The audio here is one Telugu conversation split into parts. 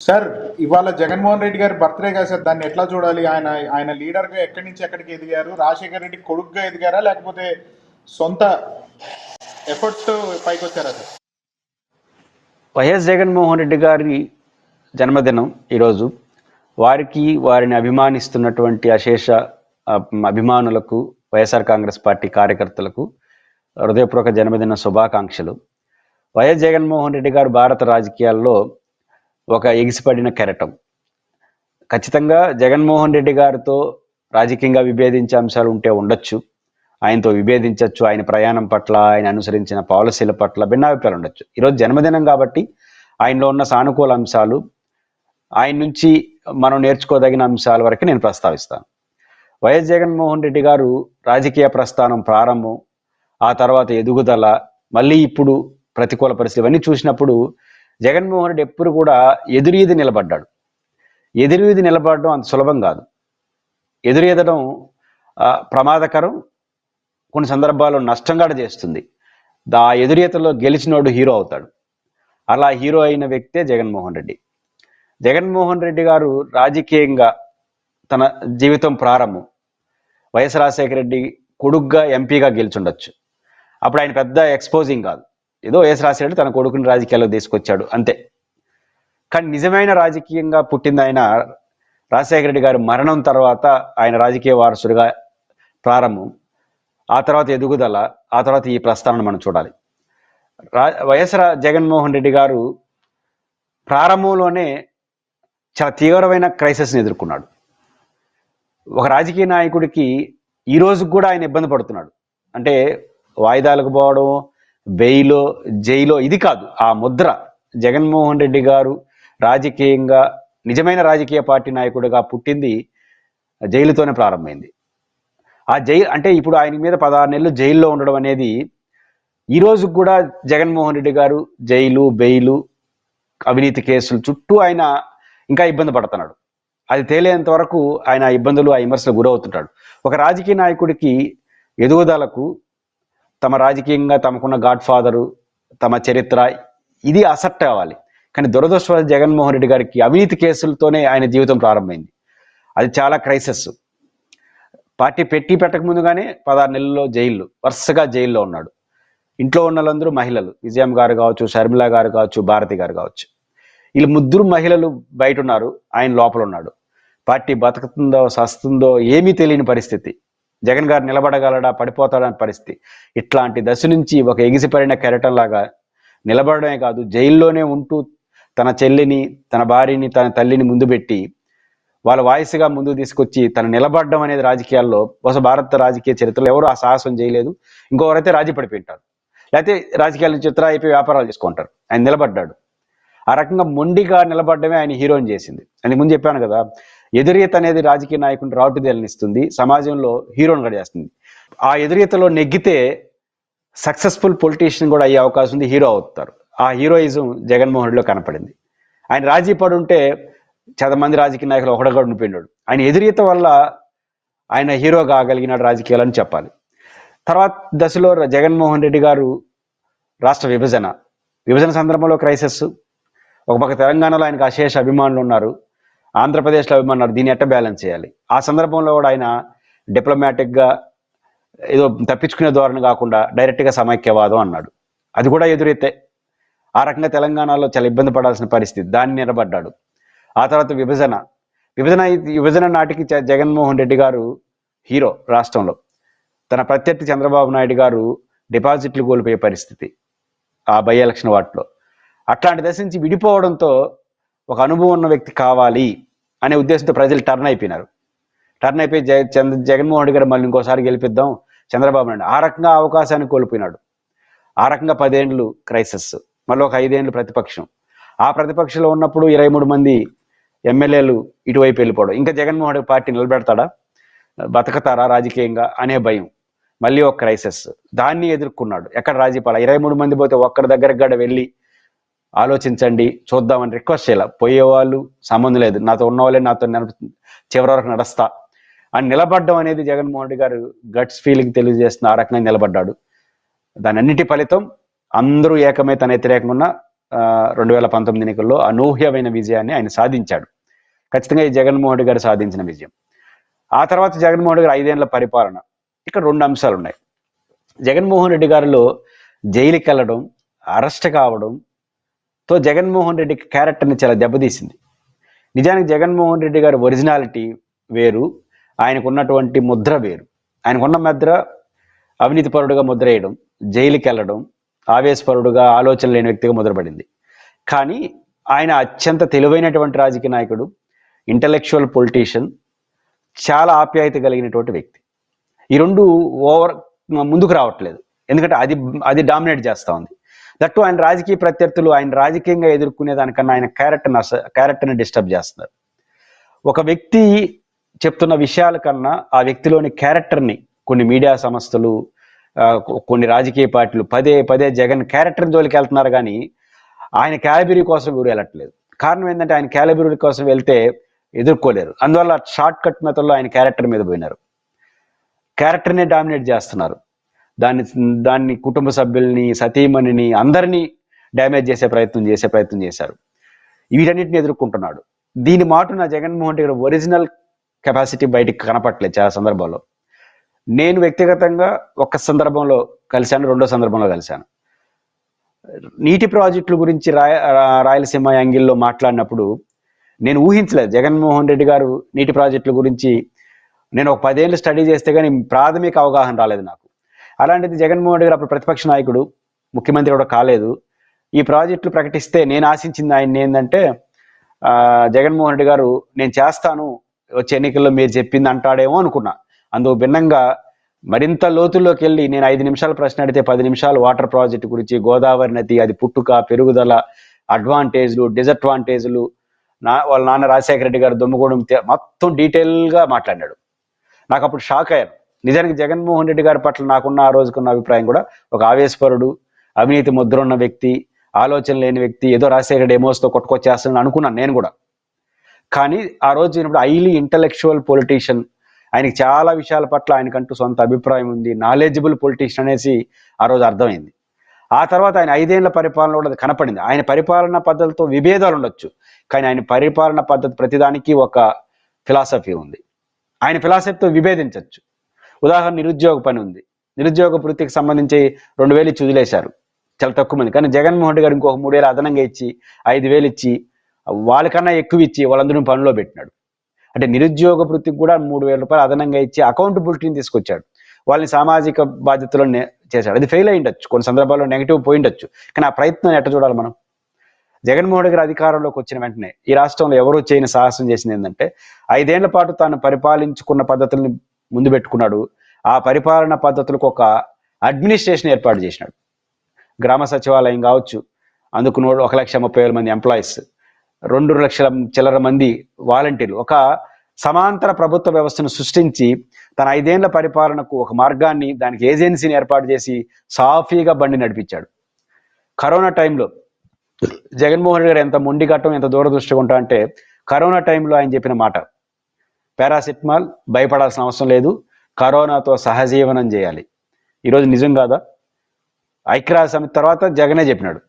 సార్, ఇవాళ జగన్మోహన్ రెడ్డి గారి బర్త్డే కదా సార్, దాన్ని ఎట్లా చూడాలి? ఆయన ఆయన లీడర్గా ఎక్కడి నుంచి ఎక్కడికి ఎదిగారు? రాజశేఖర రెడ్డి కొడుకుగా ఎదిగారా, లేకపోతే సొంత ఎఫర్ట్స్ పైకి వచ్చారా సార్? వైఎస్ జగన్మోహన్ రెడ్డి గారి జన్మదినం ఈరోజు. వారిని అభిమానిస్తున్నటువంటి అశేష అభిమానులకు, వైఎస్ఆర్ కాంగ్రెస్ పార్టీ కార్యకర్తలకు హృదయపూర్వక జన్మదిన శుభాకాంక్షలు. వైఎస్ జగన్మోహన్ రెడ్డి గారు భారత రాజకీయాల్లో ఒక ఎగిసిపడిన కెరటం. ఖచ్చితంగా జగన్మోహన్ రెడ్డి గారితో రాజకీయంగా విభేదించే అంశాలు ఉంటే ఉండొచ్చు, ఆయనతో విభేదించవచ్చు, ఆయన ప్రయాణం పట్ల, ఆయన అనుసరించిన పాలసీల పట్ల భిన్నాభిప్రాయాలు ఉండొచ్చు. ఈరోజు జన్మదినం కాబట్టి ఆయనలో ఉన్న సానుకూల అంశాలు, ఆయన నుంచి మనం నేర్చుకోదగిన అంశాల వరకు నేను ప్రస్తావిస్తాను. వైఎస్ జగన్మోహన్ రెడ్డి గారు రాజకీయ ప్రస్థానం ప్రారంభం, ఆ తర్వాత ఎదుగుదల, మళ్ళీ ఇప్పుడు ప్రతికూల పరిస్థితి, ఇవన్నీ చూసినప్పుడు జగన్మోహన్ రెడ్డి ఎప్పుడు కూడా ఎదురీది నిలబడ్డాడు. ఎదురీది నిలబడడం అంత సులభం కాదు. ఎదురీదడం ప్రమాదకరం, కొన్ని సందర్భాల్లో నష్టం కూడా చేస్తుంది. ఆ ఎదురీతలో గెలిచినోడు హీరో అవుతాడు. అలా హీరో అయిన వ్యక్తే జగన్మోహన్ రెడ్డి. జగన్మోహన్ రెడ్డి గారు రాజకీయంగా తన జీవితం ప్రారంభం వైఎస్ రాజశేఖర రెడ్డి కొడుగ్గా ఎంపీగా గెలిచుండొచ్చు. అప్పుడు ఆయన పెద్ద ఎక్స్పోజింగ్ కాదు, ఏదో వైఎస్ రాజశేఖర రెడ్డి తన కొడుకుని రాజకీయాల్లో తీసుకొచ్చాడు అంతే. కానీ నిజమైన రాజకీయంగా పుట్టింది ఆయన రాజశేఖర రెడ్డి గారి మరణం తర్వాత. ఆయన రాజకీయ వారసుడిగా ప్రారంభం, ఆ తర్వాత ఎదుగుదల, ఆ తర్వాత ఈ ప్రస్థానాన్ని మనం చూడాలి. వైఎస్ జగన్మోహన్ రెడ్డి గారు ప్రారంభంలోనే చాలా తీవ్రమైన క్రైసిస్ని ఎదుర్కొన్నాడు. ఒక రాజకీయ నాయకుడికి ఈ రోజు కూడా ఆయన ఇబ్బంది పడుతున్నాడు. అంటే వాయిదాలకు పోవడం, బెయిలో, జైలో, ఇది కాదు ఆ ముద్ర. జగన్మోహన్ రెడ్డి గారు రాజకీయంగా నిజమైన రాజకీయ పార్టీ నాయకుడిగా పుట్టింది జైలుతోనే ప్రారంభమైంది. ఆ జైలు అంటే ఇప్పుడు ఆయన మీద 16 నెలలు జైల్లో ఉండడం అనేది, ఈ రోజు కూడా జగన్మోహన్ రెడ్డి గారు జైలు, బెయిలు, అవినీతి కేసులు చుట్టూ ఆయన ఇంకా ఇబ్బంది పడుతున్నాడు. అది తేలేంత వరకు ఆయన ఇబ్బందులు, ఆ విమర్శలు గురవుతుంటాడు. ఒక రాజకీయ నాయకుడికి ఎదుగుదలకు, తమ రాజకీయంగా తమకున్న గాడ్ ఫాదరు, తమ చరిత్ర, ఇది అసెప్ట్ అవ్వాలి. కానీ దురదృష్టవశాత్తు జగన్మోహన్ రెడ్డి గారికి అవినీతి కేసులతోనే ఆయన జీవితం ప్రారంభమైంది. అది చాలా క్రైసిస్. పార్టీ పెట్టక ముందుగానే 16 నెలల్లో జైల్లో, వరుసగా జైల్లో ఉన్నాడు. ఇంట్లో ఉన్న వాళ్ళందరూ మహిళలు, విజయం గారు కావచ్చు, షర్మిల గారు కావచ్చు, భారతి గారు కావచ్చు. వీళ్ళు ముగ్గురు మహిళలు బయట ఉన్నారు, ఆయన లోపల ఉన్నాడు. పార్టీ బతుకుతుందో సస్తుందో ఏమీ తెలియని పరిస్థితి. జగన్ గారు నిలబడగలడా, పడిపోతాడని పరిస్థితి. ఇట్లాంటి దశ నుంచి ఒక ఎగిసిపడిన కెరటంలాగా నిలబడమే కాదు, జైల్లోనే ఉంటూ తన చెల్లిని, తన భార్యని, తన తల్లిని ముందు పెట్టి వాళ్ళ వాయిస్గా ముందుకు తీసుకొచ్చి తను నిలబడడం అనేది రాజకీయాల్లో బహుశా భారత రాజకీయ చరిత్రలో ఎవరు ఆ సాహసం చేయలేదు. ఇంకొకరైతే రాజీ పడిపోయింటారు, లేకపోతే రాజకీయాల చిత్ర అయిపోయి వ్యాపారాలు చేసుకుంటారు. ఆయన నిలబడ్డాడు. ఆ రకంగా మొండిగా నిలబడమే ఆయన హీరోని చేసింది. అని ముందు చెప్పాను కదా, ఎదురీత అనేది రాజకీయ నాయకుడిని రాటుదేలనిస్తుంది, సమాజంలో హీరోని కూడా చేస్తుంది. ఆ ఎదురీతలో నెగ్గితే సక్సెస్ఫుల్ పొలిటీషియన్ కూడా అయ్యే అవకాశం ఉంది, హీరో అవుతారు. ఆ హీరోయిజం జగన్మోహన్ రెడ్డిలో కనపడింది. ఆయన రాజీ పడి ఉంటే మంది రాజకీయ నాయకులు ఒకడొకడు ఉండిపోయినాడు. ఆయన ఎదురీత వల్ల ఆయన హీరో కాగలిగినాడు రాజకీయాలని చెప్పాలి. తర్వాత దశలో జగన్మోహన్ రెడ్డి గారు రాష్ట్ర విభజన సందర్భంలో క్రైసిస్. ఒక పక్క తెలంగాణలో ఆయనకు అశేష అభిమానులు ఉన్నారు, ఆంధ్రప్రదేశ్లో అభిమానులు ఉన్నారు. దీన్ని ఎట్ట బ్యాలెన్స్ చేయాలి? ఆ సందర్భంలో కూడా ఆయన డిప్లొమాటిక్గా ఏదో తప్పించుకునే ధోరణి కాకుండా డైరెక్ట్గా సమైక్యవాదం అన్నాడు. అది కూడా ఎదురైతే ఆ రకంగా తెలంగాణలో చాలా ఇబ్బంది పడాల్సిన పరిస్థితి, దాన్ని నిలబడ్డాడు. ఆ తర్వాత విభజన నాటికి జగన్మోహన్ రెడ్డి గారు హీరో రాష్ట్రంలో. తన ప్రత్యర్థి చంద్రబాబు నాయుడు గారు డిపాజిట్లు కోల్పోయే పరిస్థితి ఆ బై ఎలక్షన్ వాటిలో. అట్లాంటి దశ నుంచి విడిపోవడంతో ఒక అనుభవం ఉన్న వ్యక్తి కావాలి అనే ఉద్దేశంతో ప్రజలు టర్న్ అయిపోయి జగన్మోహన్ రెడ్డి గారు మళ్ళీ ఇంకోసారి గెలిపిద్దాం చంద్రబాబు నాయుడు, ఆ రకంగా అవకాశాన్ని కోల్పోయినాడు. ఆ రకంగా 10 ఏళ్ళు క్రైసిస్, మళ్ళీ ఒక 5 ఏళ్ళు ప్రతిపక్షం. ఆ ప్రతిపక్షంలో ఉన్నప్పుడు 23 మంది ఎమ్మెల్యేలు ఇటువైపు వెళ్ళిపోవడం, ఇంకా జగన్మోహన్ రెడ్డి పార్టీ నిలబెడతాడా, బతకతారా రాజకీయంగా అనే భయం. మళ్ళీ ఒక క్రైసిస్, దాన్ని ఎదుర్కొన్నాడు. ఎక్కడ రాజీ పడాలి? 23 మంది పోతే ఒక్కరి దగ్గరకు కూడా వెళ్ళి ఆలోచించండి, చూద్దామని రిక్వెస్ట్ చేయాలి. పోయేవాళ్ళు సంబంధం లేదు, నాతో ఉన్న వాళ్ళే నాతో చివరి వరకు నడుస్తా అని నిలబడడం అనేది జగన్మోహన్ రెడ్డి గారు గట్స్ ఫీలింగ్ తెలియజేస్తున్న. ఆ రకంగా నిలబడ్డాడు. దాని అన్నిటి ఫలితం అందరూ ఏకమై తన వ్యతిరేకంగా ఉన్న 2019 ఎన్నికల్లో అనూహ్యమైన విజయాన్ని ఆయన సాధించాడు. ఖచ్చితంగా ఈ జగన్మోహన్ రెడ్డి గారు సాధించిన విజయం. ఆ తర్వాత జగన్మోహన్ రెడ్డి గారు 5 ఏళ్ల పరిపాలన. ఇక్కడ 2 అంశాలు ఉన్నాయి. జగన్మోహన్ రెడ్డి గారిలో జైలుకి వెళ్ళడం, అరెస్ట్ కావడంతో జగన్మోహన్ రెడ్డి క్యారెక్టర్ని చాలా దెబ్బతీసింది. నిజానికి జగన్మోహన్ రెడ్డి గారి ఒరిజినాలిటీ వేరు, ఆయనకు ఉన్నటువంటి ముద్ర వేరు. ఆయనకున్న ముద్ర అవినీతిపరుడుగా ముద్ర వేయడం, జైలుకి వెళ్ళడం, ఆవేశపరుడుగా, ఆలోచన లేని వ్యక్తిగా ముద్రపడింది. కానీ ఆయన అత్యంత తెలివైనటువంటి రాజకీయ నాయకుడు, ఇంటలెక్చువల్ పొలిటీషియన్, చాలా ఆప్యాయత కలిగినటువంటి వ్యక్తి. ఈ రెండు ముందుకు రావట్లేదు. ఎందుకంటే అది డామినేట్ చేస్తూ ఉంది. దట్టు ఆయన రాజకీయ ప్రత్యర్థులు ఆయన రాజకీయంగా ఎదుర్కొనే దానికన్నా ఆయన క్యారెక్టర్ని డిస్టర్బ్ చేస్తున్నారు. ఒక వ్యక్తి చెప్తున్న విషయాల కన్నా ఆ వ్యక్తిలోని క్యారెక్టర్ని కొన్ని మీడియా సంస్థలు, కొన్ని రాజకీయ పార్టీలు పదే పదే జగన్ క్యారెక్టర్ జోలికి వెళ్తున్నారు, కానీ ఆయన క్యాలిబరీ కోసం ఎవరు వెళ్ళట్లేదు. కారణం ఏంటంటే ఆయన క్యాలిబరీ కోసం వెళ్తే ఎదుర్కోలేరు. అందువల్ల షార్ట్ కట్ మెథడ్లో ఆయన క్యారెక్టర్ మీద పోయినారు. క్యారెక్టర్నే డామినేట్ చేస్తున్నారు. దాన్ని కుటుంబ సభ్యుల్ని, సతీమణిని, అందరినీ డ్యామేజ్ చేసే ప్రయత్నం చేశారు. వీటన్నిటిని ఎదుర్కొంటున్నాడు. దీని మాటున జగన్మోహన్ రెడ్డి ఒరిజినల్ కెపాసిటీ బయటికి కనపట్లేదు చాలా సందర్భాల్లో. నేను వ్యక్తిగతంగా ఒక సందర్భంలో కలిశాను, రెండో సందర్భంలో కలిశాను. నీటి ప్రాజెక్టుల గురించి రాయలసీమ యాంగిల్లో మాట్లాడినప్పుడు నేను ఊహించలేదు జగన్మోహన్ రెడ్డి గారు నీటి ప్రాజెక్టుల గురించి. నేను ఒక 10 ఏళ్ళు స్టడీ చేస్తే కానీ ప్రాథమిక అవగాహన రాలేదు నాకు. అలాంటిది జగన్మోహన్ రెడ్డి గారు అప్పుడు ప్రతిపక్ష నాయకుడు, ముఖ్యమంత్రి కూడా కాలేదు. ఈ ప్రాజెక్టులు ప్రకటిస్తే నేను ఆశించింది ఆయన ఏంటంటే, జగన్మోహన్ రెడ్డి గారు నేను చేస్తాను, వచ్చే ఎన్నికల్లో మీరు చెప్పింది అంటాడేమో అనుకున్నా. అందుకు భిన్నంగా మరింత లోతుల్లోకి వెళ్ళి నేను 5 నిమిషాలు ప్రశ్న అడిగితే 10 నిమిషాలు వాటర్ ప్రాజెక్టు గురించి, గోదావరి నది, అది పుట్టుక, పెరుగుదల, అడ్వాంటేజ్లు, డిసడ్వాంటేజ్లు, వాళ్ళ నాన్న రాజశేఖర రెడ్డి గారు దుమ్మగూడెం మొత్తం డీటెయిల్గా మాట్లాడినాడు. నాకు అప్పుడు షాక్ అయ్యాను. నిజానికి జగన్మోహన్ రెడ్డి గారి పట్ల నాకున్న ఆ రోజుకున్న అభిప్రాయం కూడా ఒక ఆవేశపరుడు, అవినీతి ముద్ర ఉన్న వ్యక్తి, ఆలోచన లేని వ్యక్తి, ఏదో రాజశేఖర రెడ్డి ఎమోస్తో కొట్టుకొచ్చేస్తానని అనుకున్నాను నేను కూడా. కానీ ఆ రోజు నేను హైలీ ఇంటలెక్చువల్ పొలిటీషియన్, ఆయనకి చాలా విషయాల పట్ల ఆయనకంటూ సొంత అభిప్రాయం ఉంది, నాలెడ్జబుల్ పొలిటీషియన్ అనేసి ఆ రోజు అర్థమైంది. ఆ తర్వాత ఆయన 5 ఏళ్ల పరిపాలన కూడా అది కనపడింది. ఆయన పరిపాలనా పద్ధతితో విభేదాలు ఉండొచ్చు, కానీ ఆయన పరిపాలనా పద్ధతి ప్రతిదానికి ఒక ఫిలాసఫీ ఉంది. ఆయన ఫిలాసఫీతో విభేదించవచ్చు. ఉదాహరణ నిరుద్యోగ పని ఉంది. నిరుద్యోగ వృత్తికి సంబంధించి 2,000 ఇచ్చి వదిలేశారు, చాలా తక్కువ మంది. కానీ జగన్మోహన్ రెడ్డి గారు ఇంకొక 3,000 అదనంగా ఇచ్చి 5,000 ఇచ్చి వాళ్ళకన్నా ఎక్కువ ఇచ్చి వాళ్ళందరినీ పనిలో పెట్టినాడు. అంటే నిరుద్యోగ వృత్తికి కూడా 3,000 రూపాయలు అదనంగా ఇచ్చి అకౌంటబిలిటీని తీసుకొచ్చాడు. వాళ్ళని సామాజిక బాధ్యతలను చేశాడు. అది ఫెయిల్ అయి ఉండొచ్చు, కొన్ని సందర్భాల్లో నెగిటివ్ పోయి ఉండొచ్చు. కానీ ఆ ప్రయత్నం ఎట్ట చూడాలి మనం? జగన్మోహన్ రెడ్డి గారు అధికారంలోకి వచ్చిన వెంటనే ఈ రాష్ట్రంలో ఎవరూ చేయని సాహసం చేసింది ఏంటంటే 5 ఏళ్ల పాటు తాను పరిపాలించుకున్న పద్ధతుల్ని ముందు పెట్టుకున్నాడు. ఆ పరిపాలన పద్ధతులకు ఒక అడ్మినిస్ట్రేషన్ ఏర్పాటు చేసినాడు. గ్రామ సచివాలయం కావచ్చు, అందుకు 1,30,000 మంది ఎంప్లాయీస్, 2 లక్షల చిల్లర మంది వాలంటీర్లు, ఒక సమాంతర ప్రభుత్వ వ్యవస్థను సృష్టించి తన 5 ఏళ్ల పరిపాలనకు ఒక మార్గాన్ని, దానికి ఏజెన్సీని ఏర్పాటు చేసి సాఫీగా బండి నడిపించాడు. కరోనా టైంలో జగన్మోహన్ రెడ్డి గారు ఎంత మొండిగట్టం, ఎంత దూరదృష్టిగా ఉంటా అంటే, కరోనా టైంలో ఆయన చెప్పిన మాట, పారాసిటమాల్ భయపడాల్సిన అవసరం లేదు, కరోనాతో సహజీవనం చేయాలి. ఈరోజు నిజం కాదా? ఐక్యరాజ్య సమితి తర్వాత జగనే చెప్పినాడు,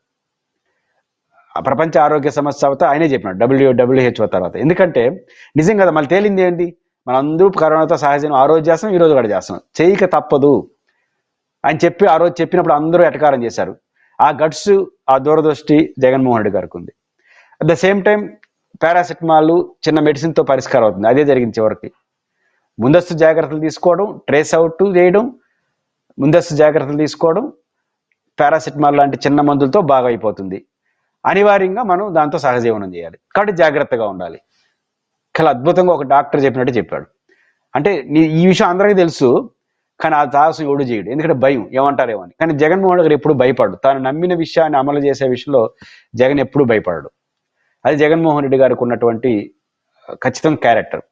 ప్రపంచ ఆరోగ్య సంస్థ తర్వాత ఆయనే చెప్పినాడు, WHO తర్వాత. ఎందుకంటే నిజం కదా, మళ్ళీ తేలింది ఏంటి? మన అందరూ కరోనాతో సహజీవనం ఆ రోజు చేస్తాం, ఈ రోజు కూడా చేస్తాం, చేయక తప్పదు అని చెప్పి ఆ రోజు చెప్పినప్పుడు అందరూ ఎటకారం చేశారు. ఆ గట్స్, ఆ దూరదృష్టి జగన్మోహన్ రెడ్డి గారికి ఉంది. At the same time paracetamol చిన్న మెడిసిన్తో పరిష్కారం అవుతుంది, అదే జరిగింది చివరికి. ముందస్తు జాగ్రత్తలు తీసుకోవడం, ట్రేస్ అవుట్ చేయడం, ముందస్తు జాగ్రత్తలు తీసుకోవడం, పారాసిటమాల్ లాంటి చిన్న మందులతో బాగా అయిపోతుంది. అనివార్యంగా మనం దాంతో సహజీవనం చేయాలి, కాబట్టి జాగ్రత్తగా ఉండాలి. చాలా అద్భుతంగా ఒక డాక్టర్ చెప్పినట్టు చెప్పాడు. అంటే ఈ విషయం అందరికీ తెలుసు, కానీ ఆ సాహసం ఎవడు చేయడు, ఎందుకంటే భయం, ఏమంటారేమో అని. కానీ జగన్మోహన్ రెడ్డి గారు ఎప్పుడు భయపడు, తాను నమ్మిన విషయాన్ని అమలు చేసే విషయంలో జగన్ ఎప్పుడు భయపడడు. అది జగన్మోహన్ రెడ్డి గారికి ఉన్నటువంటి ఖచ్చితంగా క్యారెక్టర్.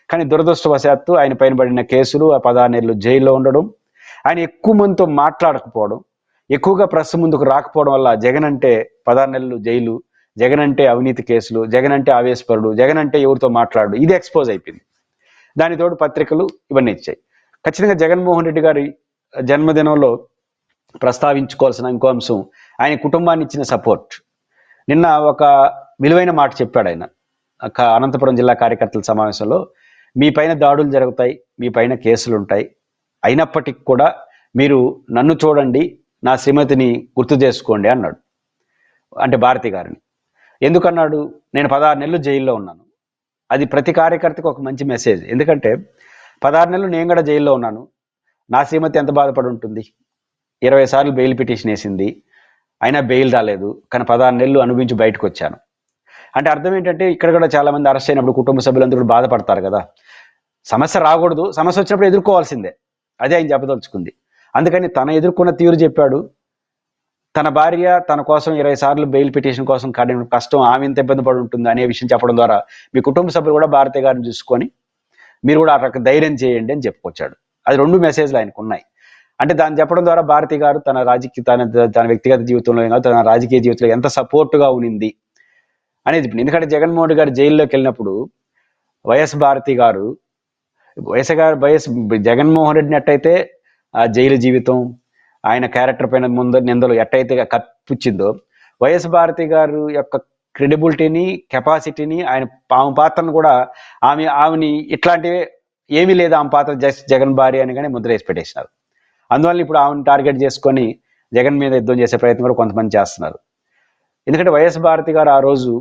కానీ దురదృష్టవశాత్తు ఆయన పైన పడిన కేసులు, ఆ 16 నెలలు జైల్లో ఉండడం, ఆయన ఎక్కువ మందితో మాట్లాడకపోవడం, ఎక్కువగా ప్రెస్ ముందుకు రాకపోవడం వల్ల జగన్ అంటే 16 నెలలు జైలు, జగన్ అంటే అవినీతి కేసులు, జగన్ అంటే ఆవేశపరుడు, జగన్ అంటే ఎవరితో మాట్లాడు, ఇది ఎక్స్పోజ్ అయిపోయింది. దానితోడు పత్రికలు ఇవన్నీ ఇచ్చాయి. ఖచ్చితంగా జగన్మోహన్ రెడ్డి గారి జన్మదినంలో ప్రస్తావించుకోవాల్సిన ఇంకో అంశం ఆయన కుటుంబాన్ని ఇచ్చిన సపోర్ట్. నిన్న ఒక విలువైన మాట చెప్పాడు ఆయన. అనంతపురం జిల్లా కార్యకర్తల సమావేశంలో, మీ పైన దాడులు జరుగుతాయి, మీ పైన కేసులు ఉంటాయి, అయినప్పటికీ కూడా మీరు నన్ను చూడండి, నా శ్రీమతిని గుర్తు చేసుకోండి అన్నాడు. అంటే భారతి గారిని. ఎందుకన్నాడు? నేను 16 నెలలు జైల్లో ఉన్నాను. అది ప్రతి కార్యకర్తకు ఒక మంచి మెసేజ్. ఎందుకంటే 16 నెలలు నేను కూడా జైల్లో ఉన్నాను. నా శ్రీమతి ఎంత బాధపడి ఉంటుంది? 20 సార్లు బెయిల్ పిటిషన్ వేసింది, అయినా బెయిల్ రాలేదు. కానీ 16 నెలలు అనుభవించి బయటకు వచ్చాను. అంటే అర్థం ఏంటంటే, ఇక్కడ కూడా చాలా మంది అరెస్ట్ అయినప్పుడు కుటుంబ సభ్యులందరూ బాధపడతారు కదా. సమస్య రాకూడదు, సమస్య వచ్చినప్పుడు ఎదుర్కోవాల్సిందే. అదే ఆయన చెప్పదలుచుకుంది. అందుకని తన ఎదుర్కొన్న తీరు చెప్పాడు. తన భార్య తన కోసం 20 సార్లు బెయిల్ పిటిషన్ కోసం కడిన కష్టం, ఆమె ఎంత ఇబ్బంది పడి ఉంటుంది అనే విషయం చెప్పడం ద్వారా మీ కుటుంబ సభ్యులు కూడా భారతి గారిని చూసుకొని మీరు కూడా అట్లా ధైర్యం చేయండి అని చెప్పుకొచ్చాడు. అది 2 మెసేజ్లు ఆయనకు ఉన్నాయి. అంటే దాన్ని చెప్పడం ద్వారా భారతి గారు తన తన వ్యక్తిగత జీవితంలో కాదు, తన రాజకీయ జీవితంలో ఎంత సపోర్టుగా ఉనింది అనేది. ఎందుకంటే జగన్మోహన్ రెడ్డి గారు జైల్లోకి వెళ్ళినప్పుడు వైఎస్ భారతి గారు వైఎస్ జగన్మోహన్ రెడ్డిని ఎట్టయితే ఆ జైలు జీవితం, ఆయన క్యారెక్టర్ పైన ముందు నిందలు ఎట్టయితే కప్పించిందో, వైఎస్ భారతి గారు యొక్క క్రెడిబిలిటీని, కెపాసిటీని, ఆయన ఆమె పాత్రను కూడా ఆమెని ఇట్లాంటివి ఏమీ లేదు, ఆమె పాత్ర జస్ట్ జగన్ భార్య అని కానీ ముద్ర వేసి పెట్టేసినారు. అందువల్ల ఇప్పుడు ఆమెను టార్గెట్ చేసుకొని జగన్ మీద యుద్ధం చేసే ప్రయత్నం కూడా కొంతమంది చేస్తున్నారు. ఎందుకంటే వైఎస్ భారతి గారు ఆ రోజు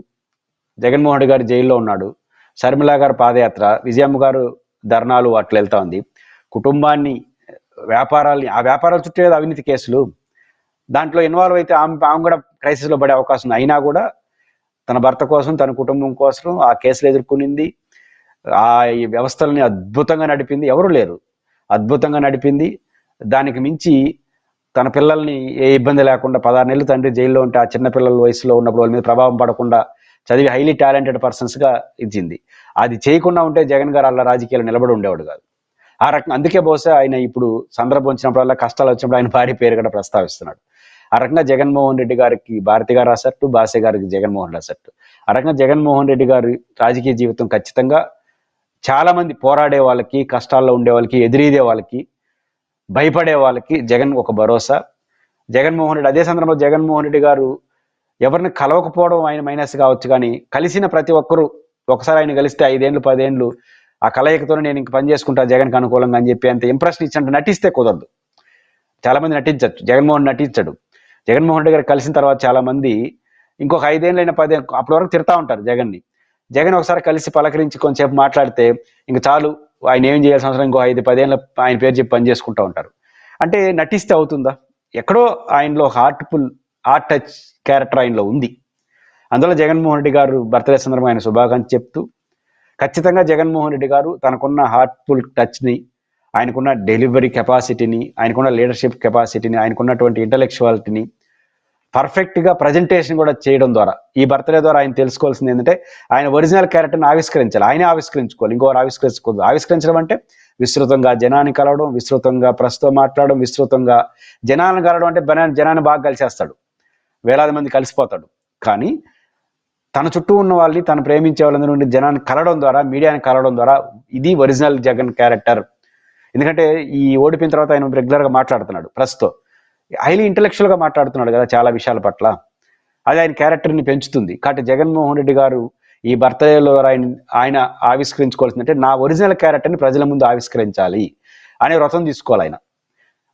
జగన్మోహన్ రెడ్డి గారు జైల్లో ఉన్నాడు, షర్మిల గారు పాదయాత్ర, విజయమ్మ గారు ధర్నాలు అట్లా వెళ్తా ఉంది. కుటుంబాన్ని, వ్యాపారాల్ని, ఆ వ్యాపారాల చుట్టూ ఏదో అవినీతి కేసులు, దాంట్లో ఇన్వాల్వ్ అయితే ఆమె కూడా క్రైసిస్లో పడే అవకాశం ఉంది. అయినా కూడా తన భర్త కోసం, తన కుటుంబం కోసం ఆ కేసులు ఎదుర్కొనింది. ఆ ఈ వ్యవస్థలని అద్భుతంగా నడిపింది. ఎవరు లేరు, అద్భుతంగా నడిపింది. దానికి మించి తన పిల్లల్ని ఏ ఇబ్బంది లేకుండా 16 నెలలు తండ్రి జైల్లో ఉంటే ఆ చిన్న పిల్లల వయసులో ఉన్నప్పుడు వాళ్ళ మీద ప్రభావం పడకుండా చదివి హైలీ టాలెంటెడ్ పర్సన్స్గా ఇచ్చింది. అది చేయకుండా ఉంటే జగన్ గారు అలా రాజకీయాలు నిలబడి ఉండేవాడు కాదు. ఆ రకంగా అందుకే బహుశా ఆయన ఇప్పుడు సందర్భం వచ్చినప్పుడల్లా, కష్టాలు వచ్చినప్పుడు ఆయన భార్య పేరు కూడా ప్రస్తావిస్తున్నాడు. ఆ రకంగా జగన్మోహన్ రెడ్డి గారికి భారతి గారు అసట్టు, బాసే గారికి జగన్మోహన్ రెడ్డి అసట్టు. ఆ రకంగా జగన్మోహన్ రెడ్డి గారి రాజకీయ జీవితం ఖచ్చితంగా చాలా మంది పోరాడే వాళ్ళకి, కష్టాల్లో ఉండే వాళ్ళకి, ఎదిరీదే వాళ్ళకి, భయపడే వాళ్ళకి జగన్ ఒక భరోసా. జగన్మోహన్ రెడ్డి అదే సందర్భంలో జగన్మోహన్ రెడ్డి గారు ఎవరిని కలవకపోవడం ఆయన మైనస్ కావచ్చు, కానీ కలిసిన ప్రతి ఒక్కరూ ఒకసారి ఆయన కలిస్తే 5 ఏళ్ళు 10 ఏళ్ళు ఆ కలయికతోనే నేను ఇంక పని చేసుకుంటా జగన్కి అనుకూలంగా అని చెప్పి అంత ఇంప్రెషన్ ఇచ్చినట్టు నటిస్తే కుదరదు. చాలా మంది నటించచ్చు, జగన్మోహన్ నటించడు. జగన్మోహన్ రెడ్డి గారు కలిసిన తర్వాత చాలా మంది ఇంకొక 5 ఏళ్ళైనా 10 అప్పటి వరకు తిడతా ఉంటారు జగన్ని. జగన్ ఒకసారి కలిసి పలకరించి కొంచెంసేపు మాట్లాడితే ఇంక చాలు, ఆయన ఏం చేయాల్సిన అవసరం, ఇంకో 5-10 ఏళ్ళ ఆయన పేరు చెప్పి పని చేసుకుంటూ ఉంటారు. అంటే నటిస్తే అవుతుందా? ఎక్కడో ఆయనలో హార్ట్ టచ్ క్యారెక్టర్ ఆయనలో ఉంది. అందువల్ల జగన్మోహన్ రెడ్డి గారు బర్త్డే సందర్భంగా ఆయన శుభాకాంక్షలు చెప్తూ, ఖచ్చితంగా జగన్మోహన్ రెడ్డి గారు తనకున్న హార్ట్ఫుల్ టచ్ని, ఆయనకున్న డెలివరీ కెపాసిటీని, ఆయనకున్న లీడర్షిప్ కెపాసిటీని, ఆయనకున్నటువంటి ఇంటలెక్చువాలిటీని పర్ఫెక్ట్గా ప్రజెంటేషన్ కూడా చేయడం ద్వారా, ఈ బర్త్డే ద్వారా ఆయన తెలుసుకోవాల్సింది ఏంటంటే ఆయన ఒరిజినల్ క్యారెక్టర్ని ఆవిష్కరించాలి. ఆయనే ఆవిష్కరించుకోవాలి, ఇంకోరు ఆవిష్కరించుకోవద్దు. ఆవిష్కరించడం అంటే విస్తృతంగా జనాన్ని కలవడం, విస్తృతంగా ప్రస్తుతం మాట్లాడడం, విస్తృతంగా జనాలను కలవడం. అంటే జనాన్ని బాగా కలిసేస్తాడు, వేలాది మంది కలిసిపోతాడు. కానీ తన చుట్టూ ఉన్న వాళ్ళని, తను ప్రేమించే వాళ్ళందరి నుండి జనాన్ని కలవడం ద్వారా, మీడియాని కలవడం ద్వారా, ఇది ఒరిజినల్ జగన్ క్యారెక్టర్. ఎందుకంటే ఈ ఓడిపోయిన తర్వాత ఆయన రెగ్యులర్గా మాట్లాడుతున్నాడు, ప్రస్తుతం హైలీ ఇంటలెక్చువల్గా మాట్లాడుతున్నాడు కదా చాలా విషయాల పట్ల. అది ఆయన క్యారెక్టర్ని పెంచుతుంది. కాబట్టి జగన్మోహన్ రెడ్డి గారు ఈ బర్త్డేలో ఆయన ఆవిష్కరించుకోవాల్సిందంటే నా ఒరిజినల్ క్యారెక్టర్ని ప్రజల ముందు ఆవిష్కరించాలి అనే వ్రతం తీసుకోవాలి.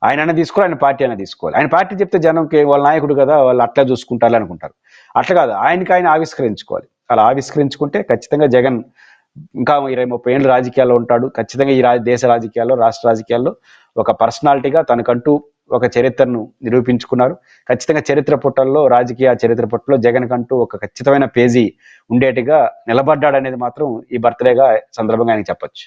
ఆయన తీసుకోవాలి, ఆయన పార్టీ అయినా తీసుకోవాలి. ఆయన పార్టీ చెప్తే జనంకి వాళ్ళ నాయకుడు కదా, వాళ్ళు అట్లా చూసుకుంటారు అనుకుంటారు. అట్లా కాదు, ఆయన ఆవిష్కరించుకోవాలి. అలా ఆవిష్కరించుకుంటే ఖచ్చితంగా జగన్ ఇంకా 20-30 ఏళ్ళు రాజకీయాల్లో ఉంటాడు. ఖచ్చితంగా ఈ దేశ రాజకీయాల్లో, రాష్ట్ర రాజకీయాల్లో ఒక పర్సనాలిటీగా తనకంటూ ఒక చరిత్రను నిరూపించుకున్నారు. ఖచ్చితంగా రాజకీయ చరిత్ర పుటలో జగన్ కంటూ ఒక ఖచ్చితమైన పేజీ ఉండేట్టుగా నిలబడ్డాడు అనేది మాత్రం ఈ బర్త్డేగా సందర్భంగా ఆయనకి చెప్పొచ్చు.